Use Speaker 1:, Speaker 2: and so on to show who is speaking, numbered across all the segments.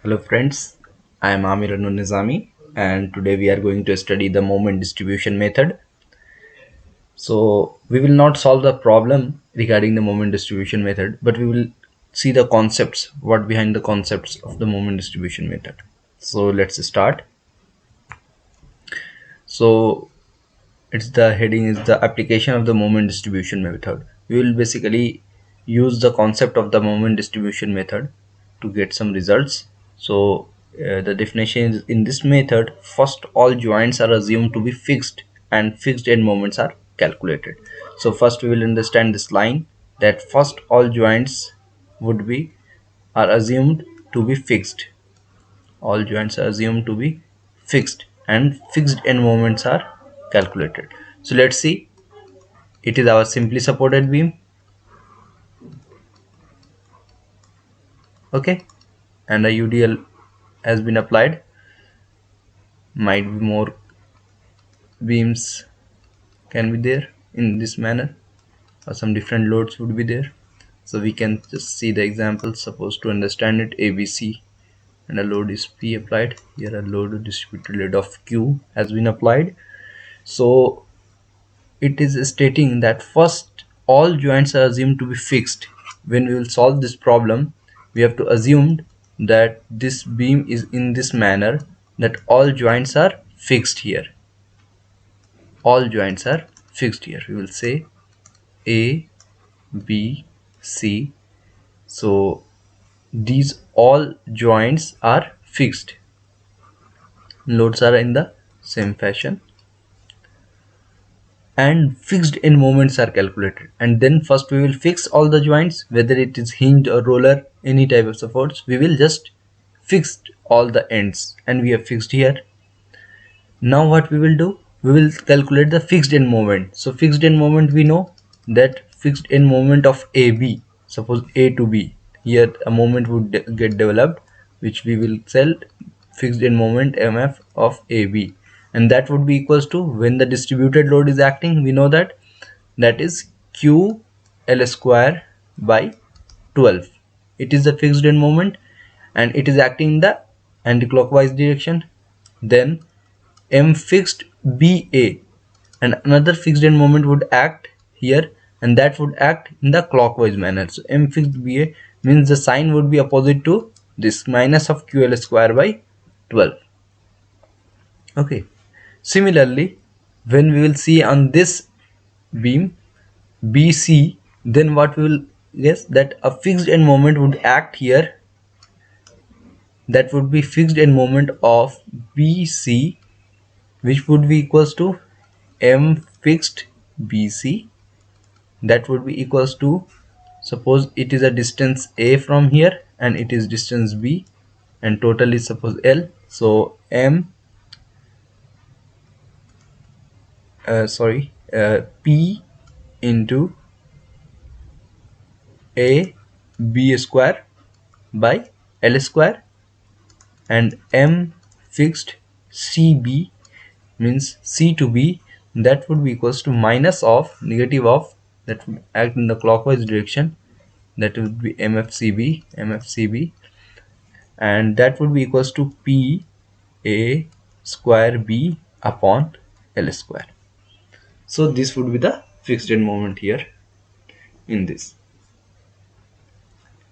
Speaker 1: Hello friends, I am Amir Nizami and today we are going to study the moment distribution method. So we will not solve the problem regarding the moment distribution method, but we will see the concepts, what behind the concepts of the moment distribution method. So let's start. So it's the heading is the application of the moment distribution method. We will basically use the concept of the moment distribution method to get some results. So the definition is in this method, first all joints are assumed to be fixed and fixed end moments are calculated. So first we will understand this line that first all joints would be are assumed to be fixed. All joints are assumed to be fixed and fixed end moments are calculated. So let's see, it is our simply supported beam, okay, and a UDL has been applied. Might be more beams can be there in this manner, or some different loads would be there. So we can just see the example. Suppose to understand it, ABC and a load is P applied. Here a load distributed load of Q has been applied. So it is stating that first all joints are assumed to be fixed. When we will solve this problem, we have to assume that this beam is in this manner, that all joints are fixed here. All joints are fixed here. We will say A, B, C. So these all joints are fixed. Loads are in the same fashion and fixed end moments are calculated, and then first we will fix all the joints, whether it is hinge or roller, any type of supports. We will just fix all the ends and we have fixed here. Now what we will do, we will calculate the fixed end moment. So fixed end moment, we know that fixed end moment of AB, suppose A to B, here a moment would get developed which we will tell fixed end moment MF of AB, and that would be equals to, when the distributed load is acting, we know that that is Q L square by 12. It is the fixed end moment and it is acting in the anti-clockwise direction. Then M fixed BA, and another fixed end moment would act here, and that would act in the clockwise manner. So M fixed BA means the sign would be opposite to this, minus of QL square by 12. Okay, similarly when we will see on this beam BC, then what we will guess, that a fixed end moment would act here, that would be fixed end moment of BC, which would be equals to M fixed BC. That would be equals to, suppose it is a distance A from here and it is distance B, and total is suppose L. So M P into A B square by L square, and M fixed CB means C to B, that would be equals to minus of negative of, that would act in the clockwise direction, that would be MFCB, and that would be equals to P A square B upon L square. So this would be the fixed end moment here in this.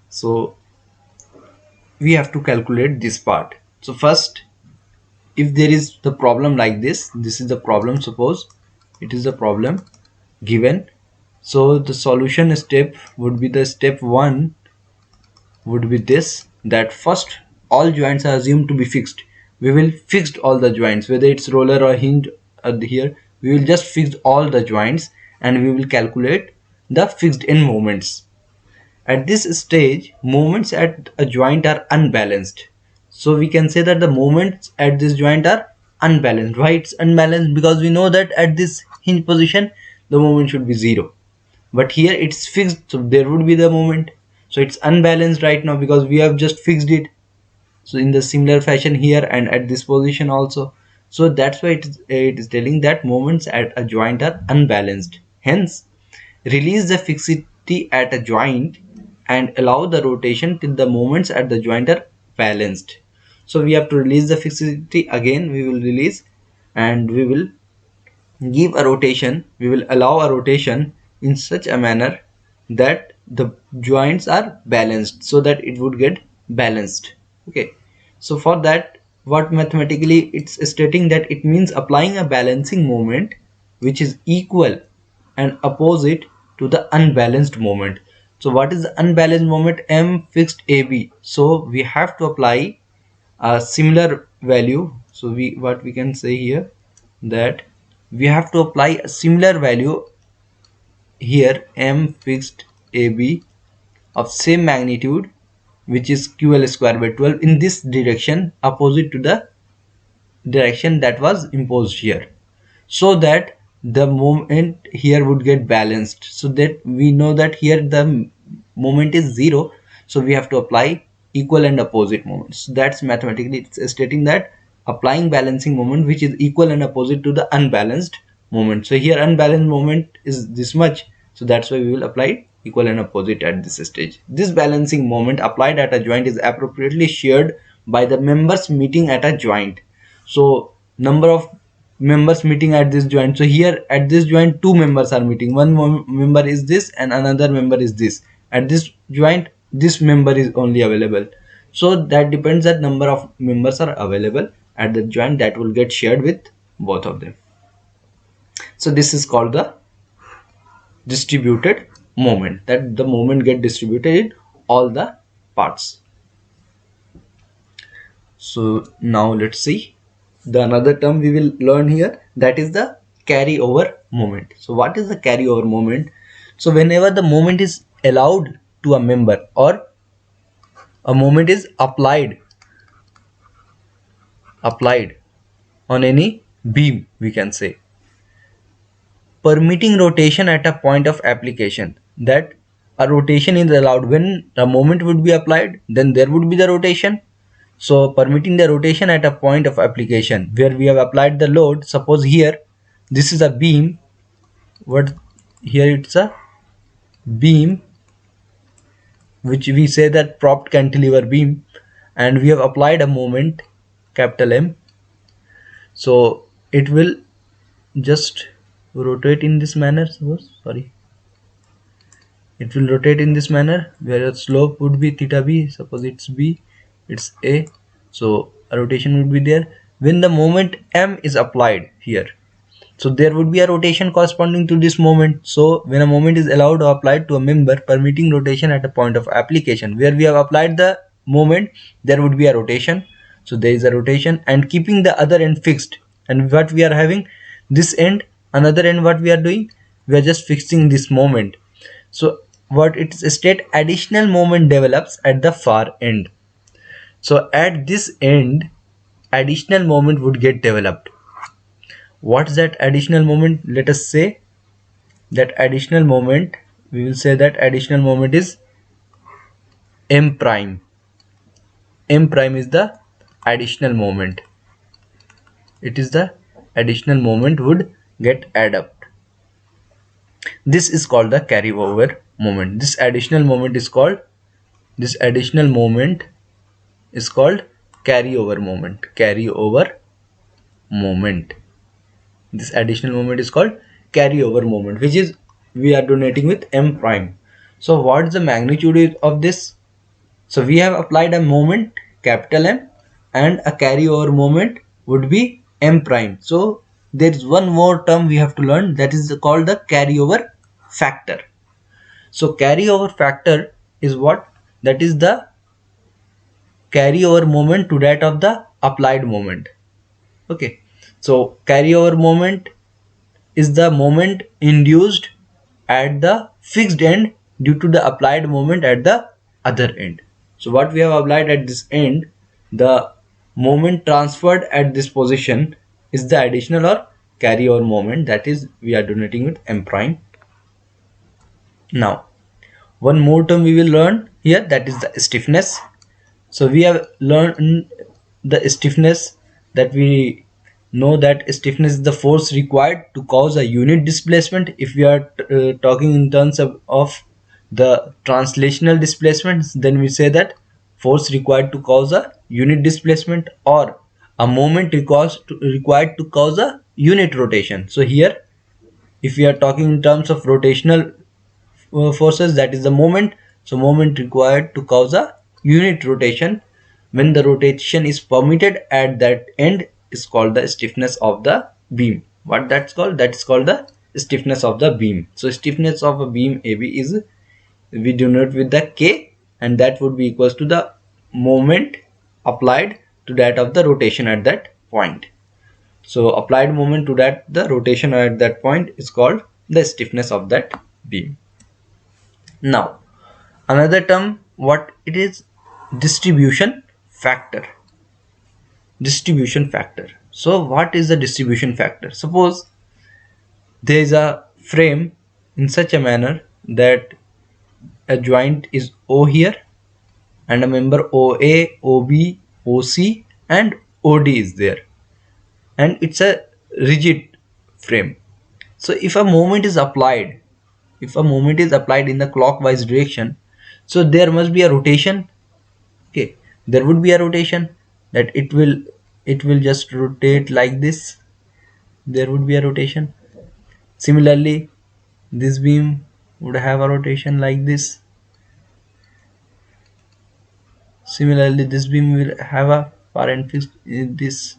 Speaker 1: So we have to calculate this part. So first, if there is the problem like this is the problem, suppose it is the problem given. So the solution step would be, the step 1 would be this, that first all joints are assumed to be fixed. We will fix all the joints, whether it's roller or hinge. Here we will just fix all the joints and we will calculate the fixed end moments. At this stage, moments at a joint are unbalanced. So we can say that the moments at this joint are unbalanced. Why it's unbalanced? Because we know that at this hinge position the moment should be 0, but here it's fixed, so there would be the moment. So it's unbalanced right now because we have just fixed it. So in the similar fashion here and at this position also. So that's why it is telling that moments at a joint are unbalanced. Hence, release the fixity at a joint and allow the rotation till the moments at the joint are balanced. So we have to release the fixity again. We will release and we will give a rotation. We will allow a rotation in such a manner that the joints are balanced, so that it would get balanced. Okay, so for that, what mathematically it's stating that it means applying a balancing moment which is equal and opposite to the unbalanced moment. So what is the unbalanced moment? M fixed AB. So we have to apply a similar value. So what we can say here, that we have to apply a similar value here, M fixed AB of same magnitude, which is QL square by 12, in this direction opposite to the direction that was imposed here, so that the moment here would get balanced. So that we know that here the moment is 0, so we have to apply equal and opposite moments. That's mathematically it's stating that applying balancing moment which is equal and opposite to the unbalanced moment. So here unbalanced moment is this much, so that's why we will apply equal and opposite at this stage. This balancing moment applied at a joint is appropriately shared by the members meeting at a joint. So number of members meeting at this joint, so here at this joint two members are meeting, one member is this and another member is this. At this joint this member is only available, so that depends that number of members are available at the joint that will get shared with both of them. So this is called the distributed moment, that the moment get distributed in all the parts. So now let's see the another term we will learn here, that is the carryover moment. So what is the carryover moment? So whenever the moment is allowed to a member, or a moment is applied on any beam, we can say, permitting rotation at a point of application, that a rotation is allowed when the moment would be applied, then there would be the rotation. So permitting the rotation at a point of application where we have applied the load. Suppose here this is a beam, what here it's a beam which we say that propped cantilever beam, and we have applied a moment capital M. So it will just rotate in this manner. Suppose, sorry, it will rotate in this manner where the slope would be theta b. Suppose it's b, it's a, so a rotation would be there when the moment M is applied here. So there would be a rotation corresponding to this moment. So when a moment is allowed or applied to a member, permitting rotation at a point of application where we have applied the moment, there would be a rotation. So there is a rotation, and keeping the other end fixed. And what we are having, this end, another end, what we are doing, we are just fixing this moment. So what it state, additional moment develops at the far end. So at this end additional moment would get developed. What's that additional moment? Let us say that additional moment, we will say that additional moment is M prime. M prime is the additional moment. It is the additional moment would get add up. This is called the carryover moment. This additional moment is called carryover moment. Carryover moment. This additional moment is called carryover moment, which is we are donating with M prime. So what is the magnitude of this? So we have applied a moment capital M, and a carryover moment would be M prime. So there is one more term we have to learn, that is called the carryover factor. So carryover factor is what? That is the carryover moment to that of the applied moment. Okay, so carryover moment is the moment induced at the fixed end due to the applied moment at the other end. So what we have applied at this end, the moment transferred at this position is the additional or carryover moment, that is we are denoting with M prime. Now one more term we will learn here, that is the stiffness. So we have learned the stiffness, that we know that stiffness is the force required to cause a unit displacement. If we are talking in terms of the translational displacements, then we say that force required to cause a unit displacement or a moment required to cause a unit rotation. So here if we are talking in terms of rotational forces, that is the moment. So moment required to cause a unit rotation when the rotation is permitted at that end is called the stiffness of the beam. What that's called? That's called the stiffness of the beam. So stiffness of a beam AB is, we denote with the K, and that would be equals to the moment applied to that of the rotation at that point. So applied moment to that the rotation at that point is called the stiffness of that beam. Now another term, what it is? Distribution factor. Distribution factor. So what is the distribution factor? Suppose there is a frame in such a manner that a joint is O here and a member OA, OB, OC and OD is there, and it's a rigid frame. So if a moment is applied, if a moment is applied in the clockwise direction, so there must be a rotation. Okay, there would be a rotation, that it will just rotate like this. There would be a rotation. Similarly this beam would have a rotation like this. Similarly this beam will have a far end fixed in this,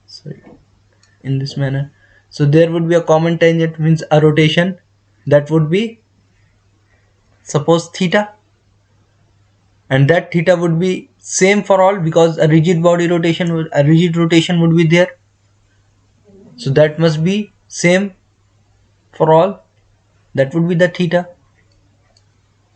Speaker 1: sorry, in this manner. So there would be a common tangent, means a rotation, that would be suppose theta, and that theta would be same for all because a rigid body rotation a rigid rotation would be there, so that must be same for all. That would be the theta.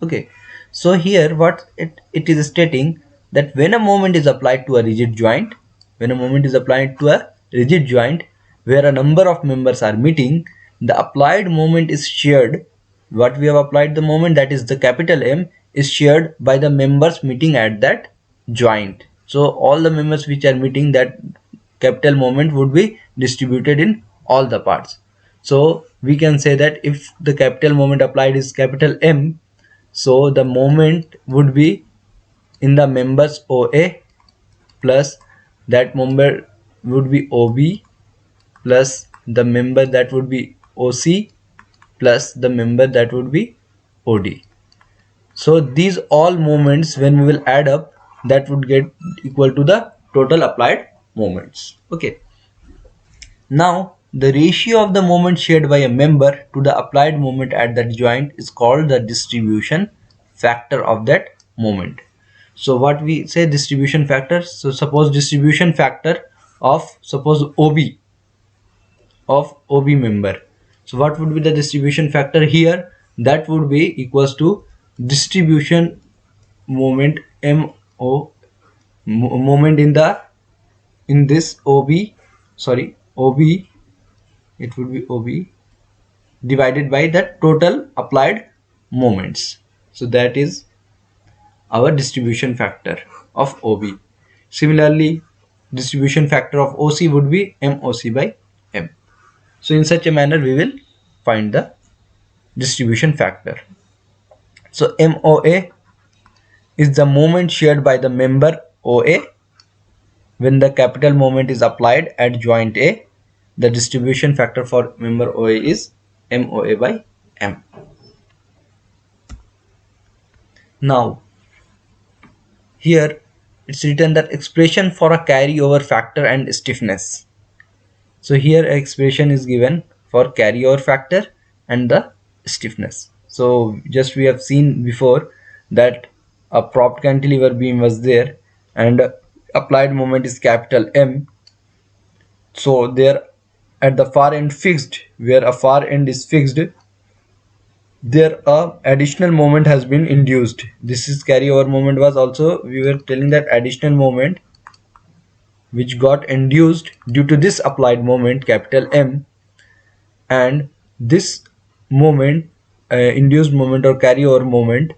Speaker 1: Okay, so here what it is stating, that when a moment is applied to a rigid joint, when a moment is applied to a rigid joint where a number of members are meeting, the applied moment is shared. What we have applied the moment, that is the capital M, is shared by the members meeting at that joint. So all the members which are meeting that capital moment would be distributed in all the parts. So we can say that if the capital moment applied is capital M, so the moment would be in the members OA plus that member would be OB plus the member that would be OC plus the member that would be OD. So these all moments when we will add up, that would get equal to the total applied moments. Okay. Now the ratio of the moment shared by a member to the applied moment at that joint is called the distribution factor of that moment. So what we say distribution factor, so suppose distribution factor of suppose OB member. So what would be the distribution factor here? That would be equals to distribution moment MO moment in this OB, sorry, OB, it would be OB divided by the total applied moments. So that is our distribution factor of OB. Similarly distribution factor of OC would be MOC by M. So in such a manner we will find the distribution factor. So MOA is the moment shared by the member OA when the capital moment is applied at joint A. The distribution factor for member OA is MOA by M. Now here it's written that expression for a carryover factor and stiffness. So here expression is given for carryover factor and the stiffness. So just we have seen before that a propped cantilever beam was there and applied moment is capital M. So there at the far end fixed, where a far end is fixed, there a additional moment has been induced. This is carryover moment was also, we were telling that additional moment which got induced due to this applied moment capital M, and this moment induced moment or carryover moment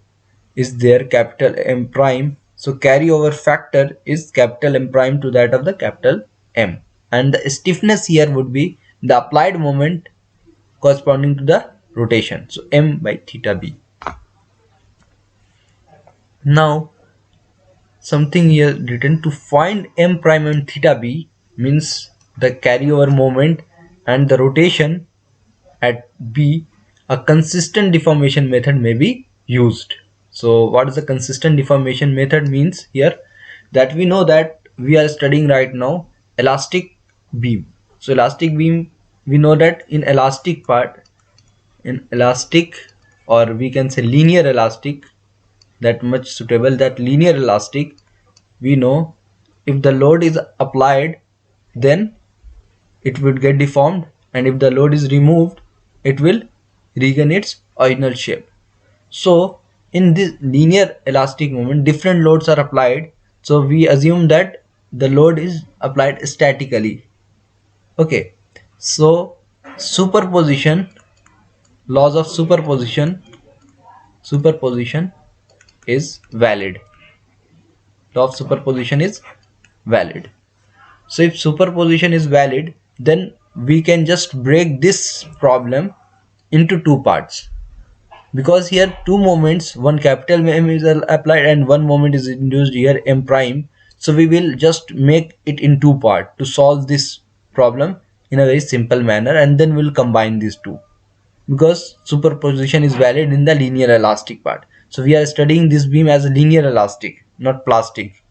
Speaker 1: is there capital M prime. So carryover factor is capital M prime to that of the capital M, and the stiffness here would be the applied moment corresponding to the rotation, so M by theta B. Now something here written: to find m prime and theta b means the carryover moment and the rotation at b, a consistent deformation method may be used. So what is the consistent deformation method means here? That we know that we are studying right now elastic beam. So elastic beam, we know that in elastic part, in elastic, or we can say linear elastic, that much suitable, that linear elastic, we know if the load is applied, then it would get deformed, and if the load is removed, it will regain its original shape. So in this linear elastic movement, different loads are applied, so we assume that the load is applied statically. Okay, so superposition, laws of superposition is valid. Law of superposition is valid. So if superposition is valid, then we can just break this problem into two parts, because here two moments, one capital M is applied and one moment is induced here, M prime. So we will just make it in two parts to solve this problem in a very simple manner, and then we'll combine these two, because superposition is valid in the linear elastic part. So we are studying this beam as a linear elastic, not plastic.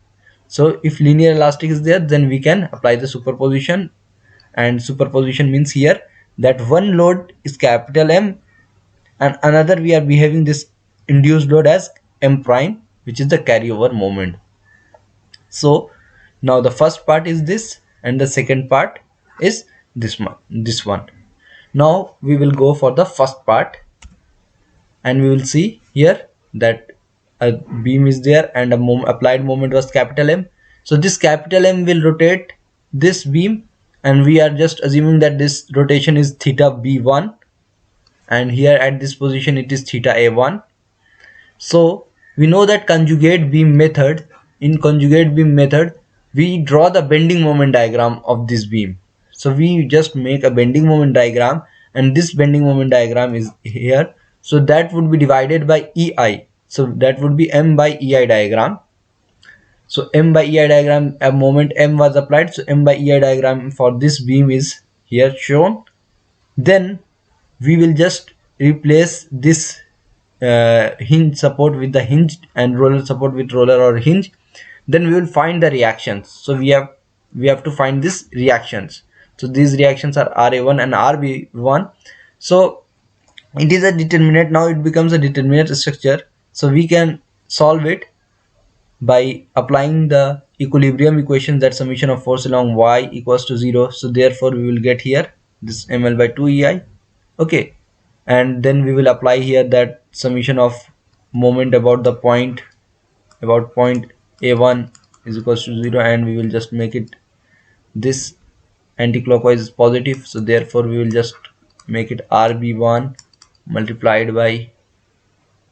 Speaker 1: So if linear elastic is there, then we can apply the superposition, and superposition means here that one load is capital M and another we are behaving this induced load as M prime, which is the carryover moment. So now the first part is this and the second part is this one. Now we will go for the first part, and we will see here that a beam is there and a applied moment was capital M. So this capital M will rotate this beam, and we are just assuming that this rotation is theta b1, and here at this position it is theta a1. So we know that conjugate beam method, in conjugate beam method we draw the bending moment diagram of this beam. So we just make a bending moment diagram, and this bending moment diagram is here. So that would be divided by EI. So that would be M by EI diagram. So M by EI diagram, a moment M was applied, so M by EI diagram for this beam is here shown. Then we will just replace this hinge support with the hinge and roller support with roller or hinge. Then we will find the reactions. So we have to find these reactions. So these reactions are RA1 and RB1. So it is a determinate. Now it becomes a determinate structure, so we can solve it by applying the equilibrium equation, that summation of force along y equals to 0. So therefore we will get here this ml by 2 ei. Okay, and then we will apply here that summation of moment about the point, about point a1 is equals to 0, and we will just make it this anti-clockwise is positive, so therefore we will just make it rb1 multiplied by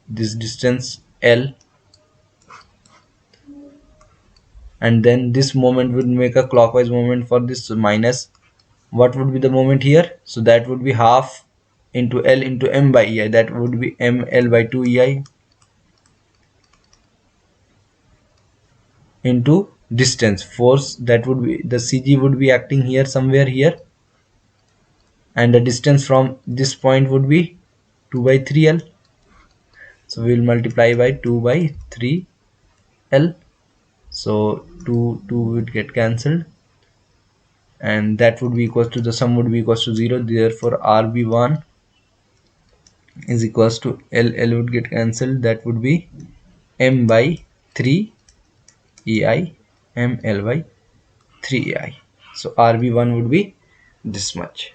Speaker 1: this distance l, and then this moment would make a clockwise moment for this. So minus, what would be the moment here? So that would be half into L into M by EI, that would be ML by 2 EI into distance force, that would be the CG would be acting here somewhere here, and the distance from this point would be 2 by 3L. So we will multiply by 2 by 3L. So 2 would get cancelled, and that would be equals to, the sum would be equals to 0. Therefore RB1 is equals to L would get cancelled, that would be M by 3 EI, ML by 3 EI. So RB1 would be this much.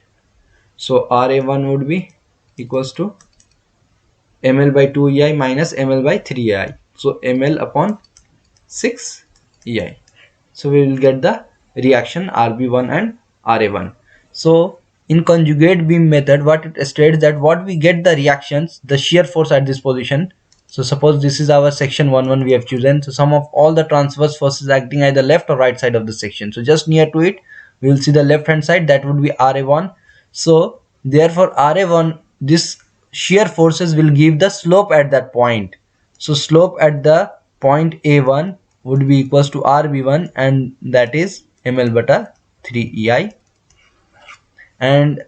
Speaker 1: So RA1 would be equals to ML by 2 EI minus ML by 3 EI. So ML upon 6 EI. So we will get the reaction RB1 and RA1. So in conjugate beam method, what it states that what we get the reactions, the shear force at this position. So suppose this is our section 1 we have chosen. So sum of all the transverse forces acting either left or right side of the section. So just near to it, we will see the left hand side, that would be RA1. So therefore RA1, this shear forces will give the slope at that point. So slope at the point A1 would be equals to RB1, and that is ml bata 3 ei, and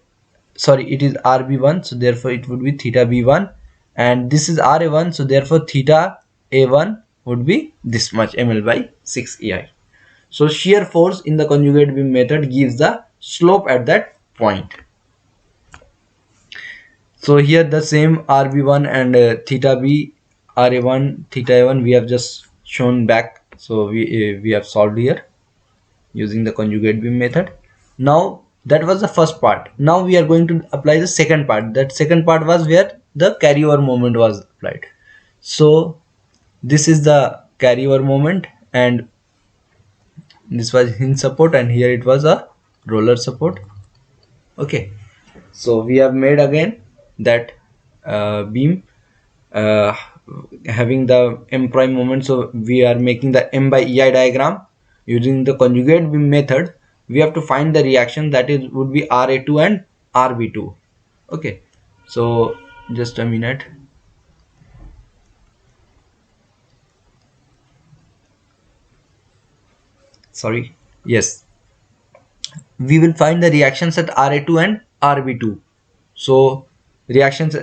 Speaker 1: sorry, it is RB1, so therefore it would be theta B1, and this is RA1, so therefore theta A1 would be this much ml by 6 ei. So shear force in the conjugate beam method gives the slope at that point. So here the same RB1 and theta B, RA1, theta A1 we have just shown back. So we have solved here using the conjugate beam method. Now that was the first part. Now we are going to apply the second part. That second part was where the carryover moment was applied. So this is the carryover moment, and this was hinge support, and here it was a roller support. Okay, so we have made again that beam uh, having the m prime moment. So we are making the m by ei diagram using the conjugate beam method. We have to find the reaction, that is would be Ra2 and Rb2. Okay, so just a minute. Sorry, yes, we will find the reactions at Ra2 and Rb2. So reactions,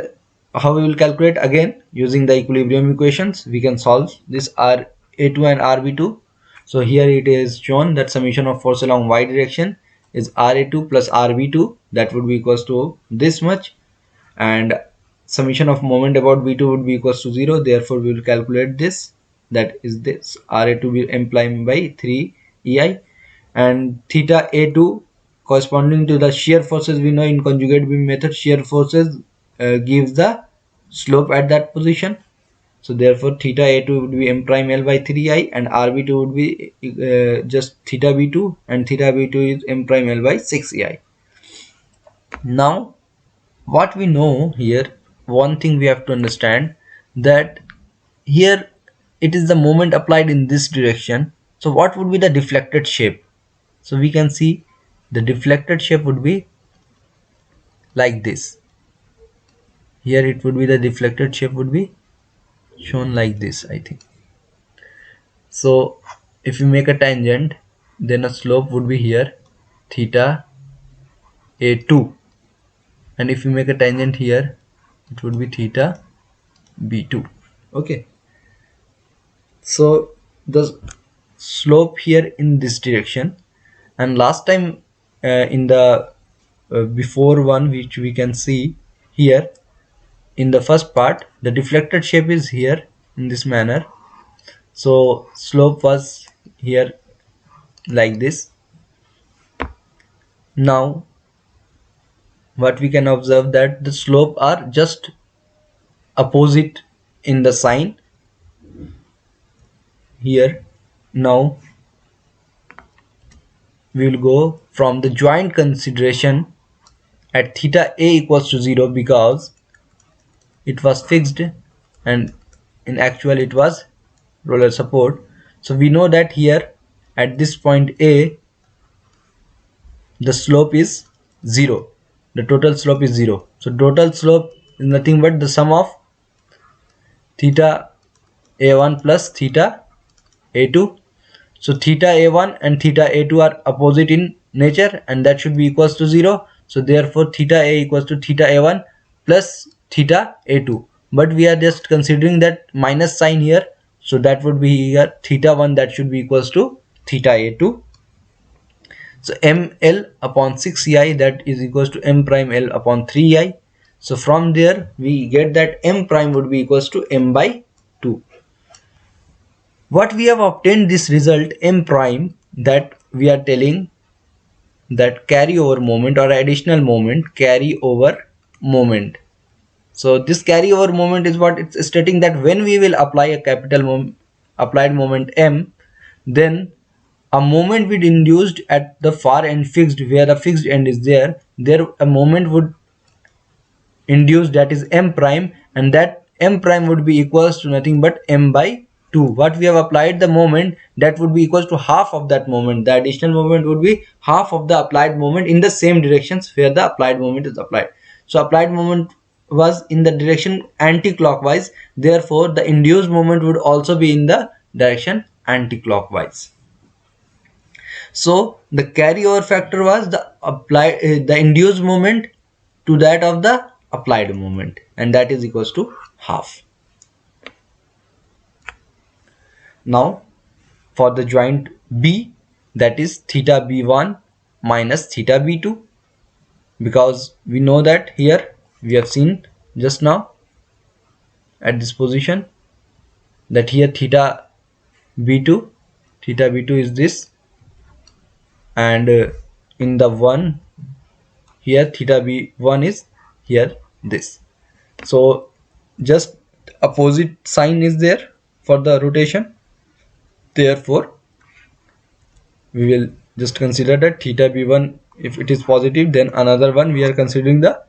Speaker 1: how we will calculate? Again, using the equilibrium equations we can solve this Ra2 and Rb2. So here it is shown that summation of force along y direction is Ra2 plus Rb2, that would be equals to this much, and summation of moment about b2 would be equals to 0. Therefore we will calculate this, that is this Ra2 will imply by 3 ei, and theta A2 corresponding to the shear forces. We know in conjugate beam method shear forces gives the slope at that position. So therefore theta A2 would be m prime l by 3i, and Rb2 would be just theta B2, and theta B2 is m prime l by 6ei. Now what we know here, one thing we have to understand, that here it is the moment applied in this direction. So what would be the deflected shape? So we can see the deflected shape would be like this. Here it would be the deflected shape would be shown like this, I think. So if you make a tangent, then a slope would be here theta A2, and if you make a tangent here, it would be theta B2. Okay, so the slope here in this direction, and last time in the before one, which we can see here in the first part, the deflected shape is here in this manner. So slope was here like this. Now what we can observe, that the slope are just opposite in the sign here. Now we will go from the joint consideration at theta A equals to 0, because it was fixed and in actual it was roller support. So we know that here at this point A, the slope is 0, the total slope is 0. So total slope is nothing but the sum of theta A1 plus theta A2. So theta A1 and theta A2 are opposite in nature, and that should be equals to 0. So therefore theta A equals to theta A1 plus theta A2, but we are just considering that minus sign here, so that would be here theta 1, that should be equals to theta A2. So ml upon 6ei, that is equals to m prime l upon 3i. So from there we get that m prime would be equals to m by 2. What we have obtained this result m prime, that we are telling that carryover moment or additional moment, carryover moment. So this carryover moment is what it's stating, that when we will apply a capital applied moment m, then a moment would induced at the far end fixed, where the fixed end is there a moment would induce, that is m prime, and that m prime would be equals to nothing but m by 2. What we have applied the moment, that would be equals to half of that moment. The additional moment would be half of the applied moment in the same directions where the applied moment is applied. So applied moment was in the direction anti-clockwise, therefore the induced moment would also be in the direction anti-clockwise. So the carryover factor was the induced moment to that of the applied moment, and that is equals to half. Now for the joint B, that is theta B1 minus theta B2, because we know that here we have seen just now at this position that here theta B2 is this, and in the one here theta B1 is here this. So just opposite sign is there for the rotation, therefore we will just consider that theta B1, if it is positive, then another one we are considering the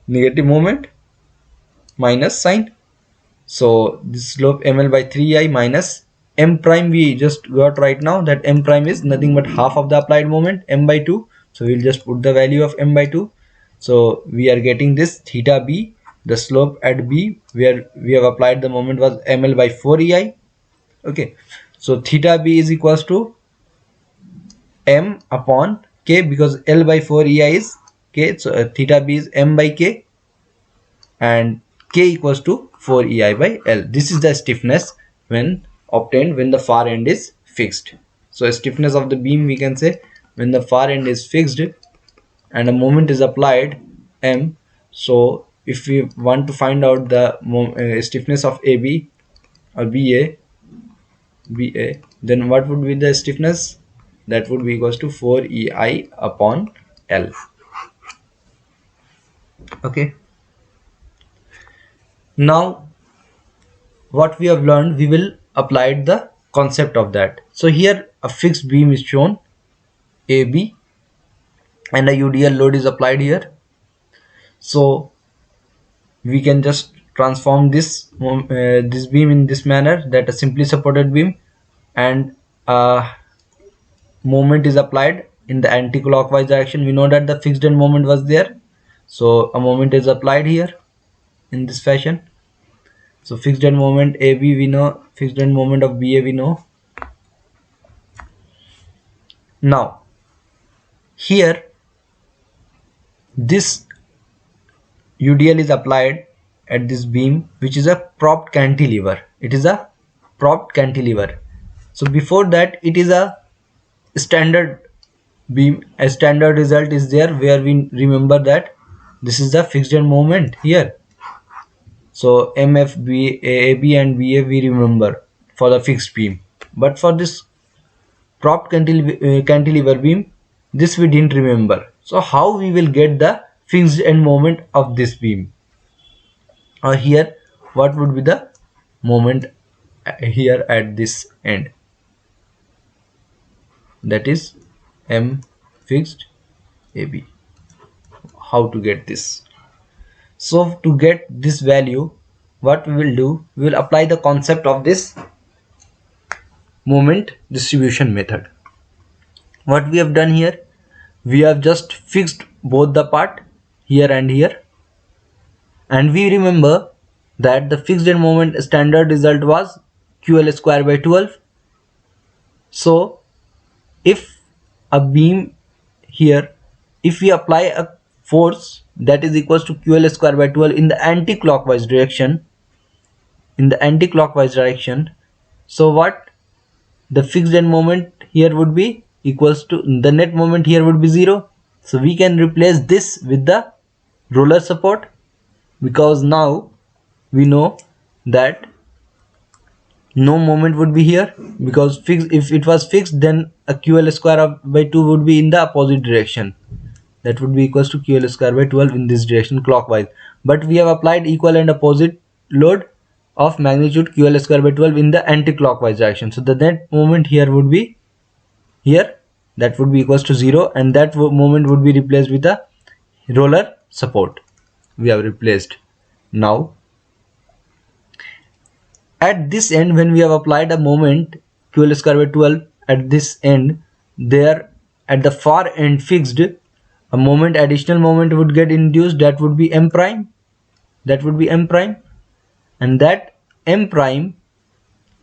Speaker 1: negative moment minus sign. So this slope ml by 3I minus m prime, we just got right now that m prime is nothing but half of the applied moment, m by 2. So we'll just put the value of m by 2. So we are getting this theta b, the slope at b where we have applied the moment was ml by 4ei. Okay, so theta b is equals to m upon k, because l by 4ei is k, so theta b is m by k, and k equals to 4ei by l. This is the stiffness when obtained when the far end is fixed. So stiffness of the beam, we can say when the far end is fixed and a moment is applied m. So if we want to find out the stiffness of AB or BA, then what would be the stiffness? That would be equals to 4ei upon l. Okay, now what we have learned, we will apply the concept of that. So here a fixed beam is shown AB and a UDL load is applied here. So we can just transform this beam in this manner, that a simply supported beam and moment is applied in the anti-clockwise direction. We know that the fixed end moment was there, so a moment is applied here in this fashion. So fixed end moment AB we know, fixed end moment of BA we know. Now here this UDL is applied at this beam, which is a propped cantilever. It is a propped cantilever. So before that it is a standard beam. A standard result is there where we remember that this is the fixed end moment here. So MFB, AB and BA we remember for the fixed beam, but for this propped cantilever beam, this we didn't remember. So how we will get the fixed end moment of this beam? Or here what would be the moment here at this end? That is M fixed AB. How to get this? So to get this value, what we will do, we will apply the concept of this moment distribution method. What we have done here, we have just fixed both the part here and here, and we remember that the fixed end moment standard result was QL square by 12. So if a beam here, if we apply a force that is equals to QL square by 12 in the anti-clockwise direction, so what the fixed end moment here would be equals to the net moment here would be 0. So we can replace this with the roller support, because now we know that no moment would be here, because if it was fixed, then a QL square by 2 would be in the opposite direction. That would be equals to QL square by 12 in this direction clockwise. But we have applied equal and opposite load of magnitude QL square by 12 in the anti-clockwise direction. So the net moment here would be here, that would be equals to 0, and that moment would be replaced with a roller support. We have replaced. Now at this end, when we have applied a moment QL square by 12 at this end, there at the far end fixed, a moment, additional moment would get induced, that would be m prime, and that m prime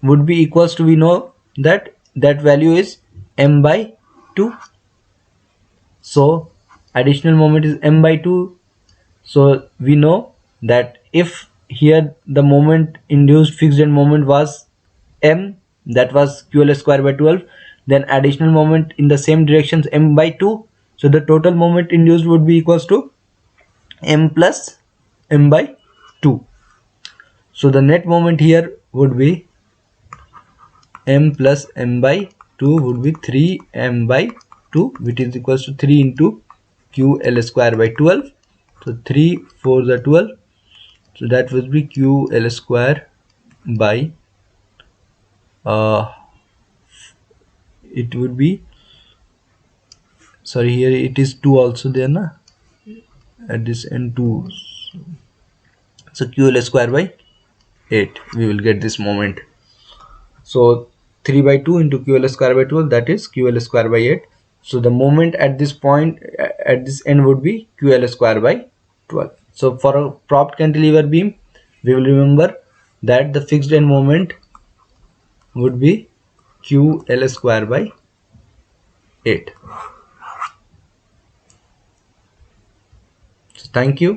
Speaker 1: would be equals to, we know that that value is m by 2. So additional moment is m by 2. So we know that if here the moment induced fixed end moment was m, that was QL square by 12, then additional moment in the same directions m by 2. So the total moment induced would be equals to m plus m by 2. So the net moment here would be m plus m by 2 would be 3m by 2, which is equals to 3 into QL square by 12. So 3 4 the 12. So that would be QL square by it would be, sorry, here it is 2 also there na, at this end 2. So QL square by 8 we will get this moment. So 3 by 2 into QL square by 12, that is QL square by 8. So the moment at this point at this end would be QL square by 12. So for a propped cantilever beam, we will remember that the fixed end moment would be QL square by 8. So thank you.